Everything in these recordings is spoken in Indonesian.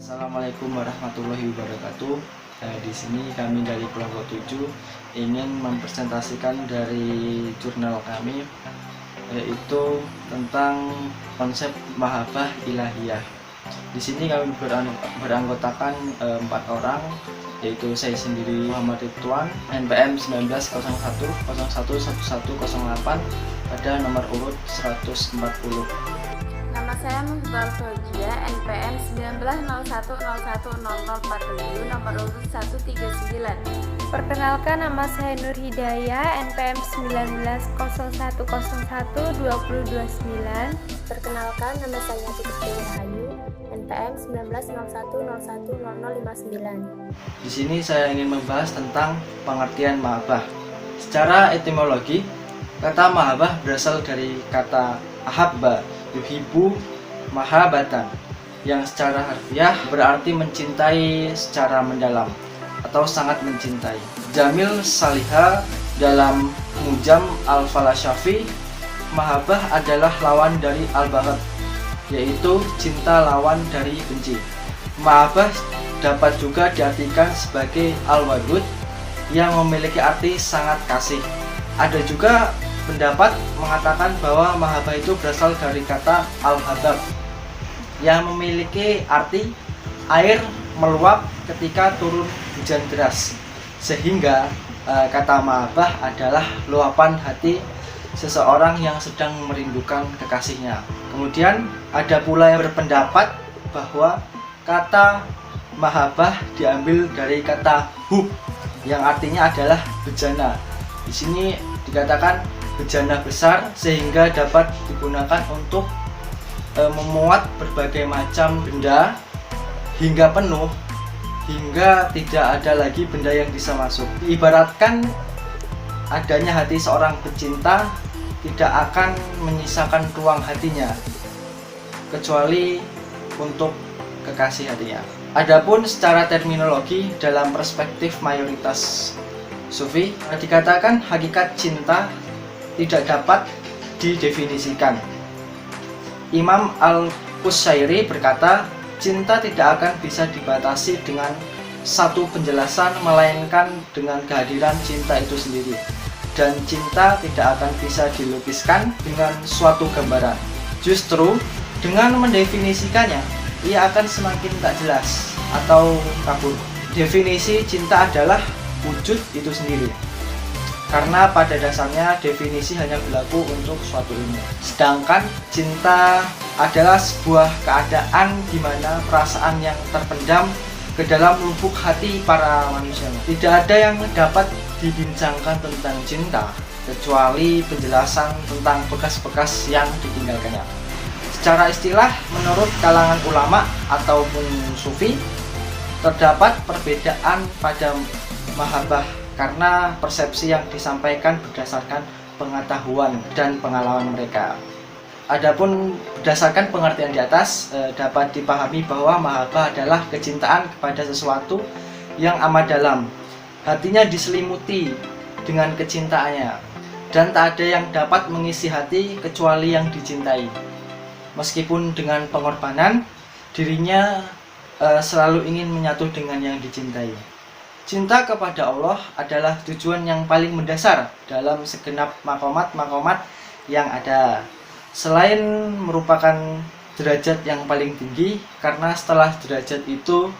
Assalamualaikum warahmatullahi wabarakatuh. Di sini kami dari kelompok 7 ingin mempresentasikan dari jurnal kami, yaitu tentang konsep mahabbah ilahiyah. Di sini kami beranggotakan 4 orang, yaitu saya sendiri Muhammad Ridwan, NPM 1901011108 pada nomor urut 140. Nama saya Nuzul Fauzia, NPM 1901010047, nomor urut 139. Perkenalkan, nama saya Nur Hidayah, NPM 1901012029. Perkenalkan, nama saya Titik Dewi Rahayu, NPM 1901010059. Di sini saya ingin membahas tentang pengertian mahabbah. Secara etimologi, kata mahabbah berasal dari kata ahabba, yuhibbu mahabbatan, yang secara harfiah berarti mencintai secara mendalam atau sangat mencintai. Jamil Saliha dalam Mujam Al-Falasyafi, mahabbah adalah lawan dari al-baghdad, yaitu cinta lawan dari benci. Mahabbah dapat juga diartikan sebagai al-wadud, yang memiliki arti sangat kasih. Ada juga pendapat mengatakan bahwa mahabbah itu berasal dari kata al-habab, yang memiliki arti air meluap ketika turun hujan deras, sehingga kata mahabbah adalah luapan hati seseorang yang sedang merindukan kekasihnya. Kemudian ada pula yang berpendapat bahwa kata mahabbah diambil dari kata hub, yang artinya adalah bejana. Di sini dikatakan bejana besar, sehingga dapat digunakan untuk memuat berbagai macam benda hingga penuh, hingga tidak ada lagi benda yang bisa masuk. Ibaratkan adanya hati seorang pecinta tidak akan menyisakan ruang hatinya kecuali untuk kekasih hatinya. Adapun secara terminologi dalam perspektif mayoritas sufi, dikatakan hakikat cinta tidak dapat didefinisikan. Imam Al-Qushairi berkata, cinta tidak akan bisa dibatasi dengan satu penjelasan, melainkan dengan kehadiran cinta itu sendiri. Dan cinta tidak akan bisa dilukiskan dengan suatu gambaran. Justru dengan mendefinisikannya, ia akan semakin tak jelas atau kabur. Definisi cinta adalah wujud itu sendiri, karena pada dasarnya definisi hanya berlaku untuk suatu ilmu. Sedangkan cinta adalah sebuah keadaan di mana perasaan yang terpendam ke dalam lubuk hati para manusia. Tidak ada yang dapat dibincangkan tentang cinta kecuali penjelasan tentang bekas-bekas yang ditinggalkannya. Secara istilah, menurut kalangan ulama ataupun sufi, terdapat perbedaan pada mahabbah karena persepsi yang disampaikan berdasarkan pengetahuan dan pengalaman mereka. Adapun berdasarkan pengertian di atas, dapat dipahami bahwa mahabbah adalah kecintaan kepada sesuatu yang amat dalam. Hatinya diselimuti dengan kecintaannya, dan tak ada yang dapat mengisi hati kecuali yang dicintai. Meskipun dengan pengorbanan, dirinya selalu ingin menyatu dengan yang dicintai. Cinta kepada Allah adalah tujuan yang paling mendasar dalam segenap makomat-makomat yang ada. Selain merupakan derajat yang paling tinggi, karena setelah derajat itu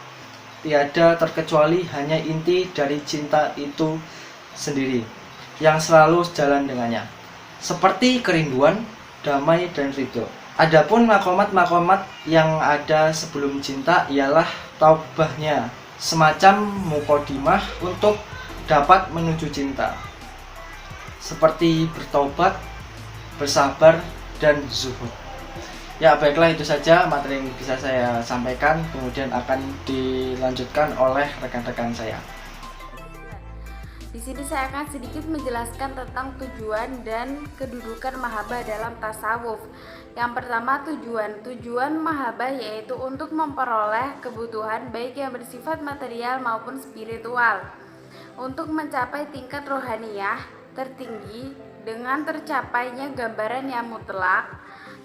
tiada terkecuali hanya inti dari cinta itu sendiri yang selalu sejalan dengannya, seperti kerinduan, damai, dan ridho. Adapun makomat-makomat yang ada sebelum cinta ialah taubahnya, semacam mukodimah untuk dapat menuju cinta, seperti bertaubat, bersabar, dan zuhud. Ya, baiklah, itu saja materi yang bisa saya sampaikan, kemudian akan dilanjutkan oleh rekan-rekan saya. Di sini saya akan sedikit menjelaskan tentang tujuan dan kedudukan mahabbah dalam tasawuf. Yang pertama, tujuan mahabbah yaitu untuk memperoleh kebutuhan baik yang bersifat material maupun spiritual, untuk mencapai tingkat rohaniyah tertinggi dengan tercapainya gambaran yang mutlak,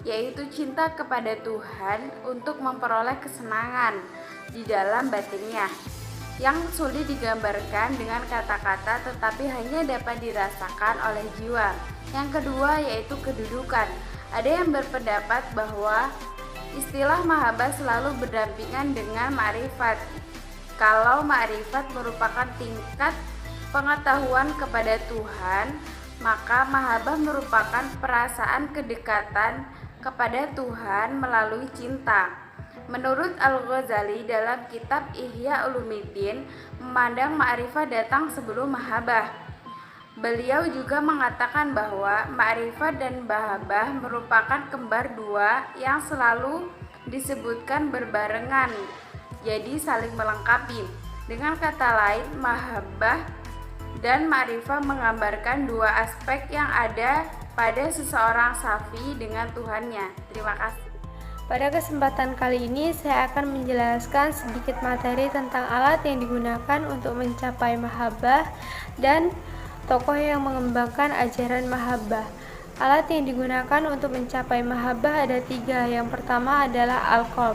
yaitu cinta kepada Tuhan untuk memperoleh kesenangan, di dalam batinnya, yang sulit digambarkan dengan kata-kata tetapi hanya dapat dirasakan oleh jiwa. Yang kedua yaitu kedudukan. Ada yang berpendapat bahwa istilah mahabbah selalu berdampingan dengan ma'rifat. Kalau ma'rifat merupakan tingkat pengetahuan kepada Tuhan, maka mahabbah merupakan perasaan kedekatan kepada Tuhan melalui cinta. Menurut Al-Ghazali dalam kitab Ihya Ulumuddin, memandang ma'rifat datang sebelum mahabbah. Beliau juga mengatakan bahwa ma'rifat dan mahabbah merupakan kembar dua yang selalu disebutkan berbarengan, jadi saling melengkapi. Dengan kata lain, mahabbah dan ma'rifah menggambarkan dua aspek yang ada pada seseorang safi dengan Tuhannya. Terima kasih. Pada kesempatan kali ini saya akan menjelaskan sedikit materi tentang alat yang digunakan untuk mencapai mahabbah dan tokoh yang mengembangkan ajaran mahabbah. Alat yang digunakan untuk mencapai mahabbah ada 3. Yang pertama adalah al-qalb,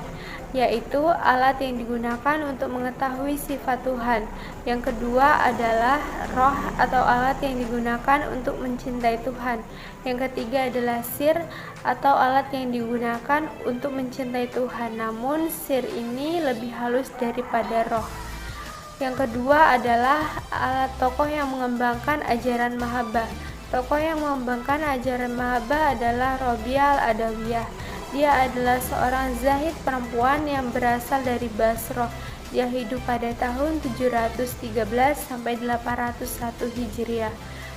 yaitu alat yang digunakan untuk mengetahui sifat Tuhan. Yang kedua adalah roh atau alat yang digunakan untuk mencintai Tuhan. Yang ketiga adalah sir atau alat yang digunakan untuk mencintai Tuhan, namun sir ini lebih halus daripada roh. Yang kedua adalah alat tokoh yang mengembangkan ajaran mahabbah. Tokoh yang mengembangkan ajaran mahabbah adalah Robiah Al-Adawiyah. Dia adalah seorang zahid perempuan yang berasal dari Basrah. Dia hidup pada tahun 713 sampai 801 Hijriah.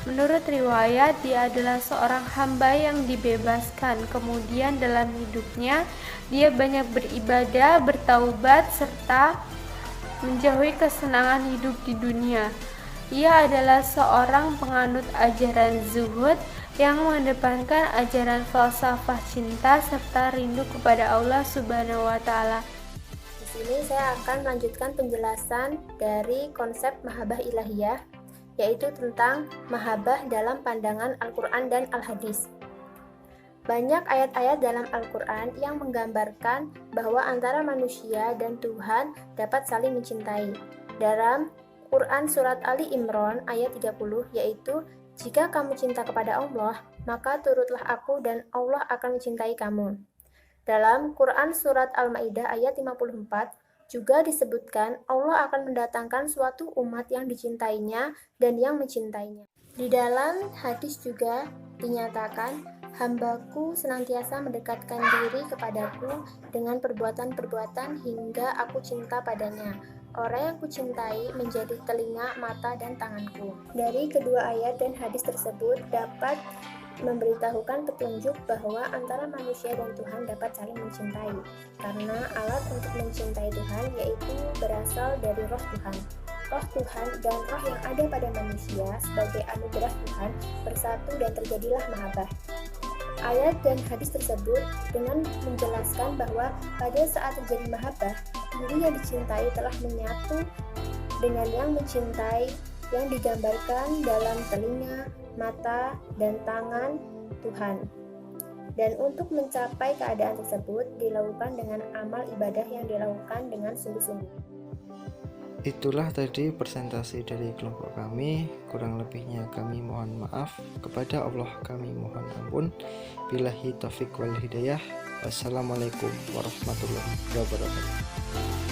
Menurut riwayat, dia adalah seorang hamba yang dibebaskan. Kemudian dalam hidupnya, dia banyak beribadah, bertaubat, serta menjauhi kesenangan hidup di dunia. Ia adalah seorang penganut ajaran zuhud yang mengedepankan ajaran falsafah cinta serta rindu kepada Allah Subhanahu wa Ta'ala. Di sini saya akan melanjutkan penjelasan dari konsep mahabbah ilahiyah, yaitu tentang mahabbah dalam pandangan Al-Quran dan Al-Hadis. Banyak ayat-ayat dalam Al-Quran yang menggambarkan bahwa antara manusia dan Tuhan dapat saling mencintai. Dalam Quran Surat Ali Imran ayat 30, yaitu jika kamu cinta kepada Allah, maka turutlah aku dan Allah akan mencintai kamu. Dalam Quran Surat Al-Ma'idah ayat 54 juga disebutkan Allah akan mendatangkan suatu umat yang dicintainya dan yang mencintainya. Di dalam hadis juga dinyatakan, hambaku senantiasa mendekatkan diri kepadaku dengan perbuatan-perbuatan hingga aku cinta padanya. Orang yang kucintai menjadi telinga, mata, dan tanganku. Dari kedua ayat dan hadis tersebut dapat memberitahukan petunjuk bahwa antara manusia dan Tuhan dapat saling mencintai, karena alat untuk mencintai Tuhan yaitu berasal dari roh Tuhan. Roh Tuhan dan roh yang ada pada manusia sebagai anugerah Tuhan bersatu dan terjadilah mahabbah. Ayat dan hadis tersebut dengan menjelaskan bahwa pada saat terjadi mahabbah, diri yang dicintai telah menyatu dengan yang mencintai, yang digambarkan dalam telinga, mata, dan tangan Tuhan. Dan untuk mencapai keadaan tersebut dilakukan dengan amal ibadah yang dilakukan dengan sungguh-sungguh. Itulah tadi presentasi dari kelompok kami. Kurang lebihnya kami mohon maaf. Kepada Allah kami mohon ampun. Billahi taufik wal hidayah. Wassalamualaikum warahmatullahi wabarakatuh.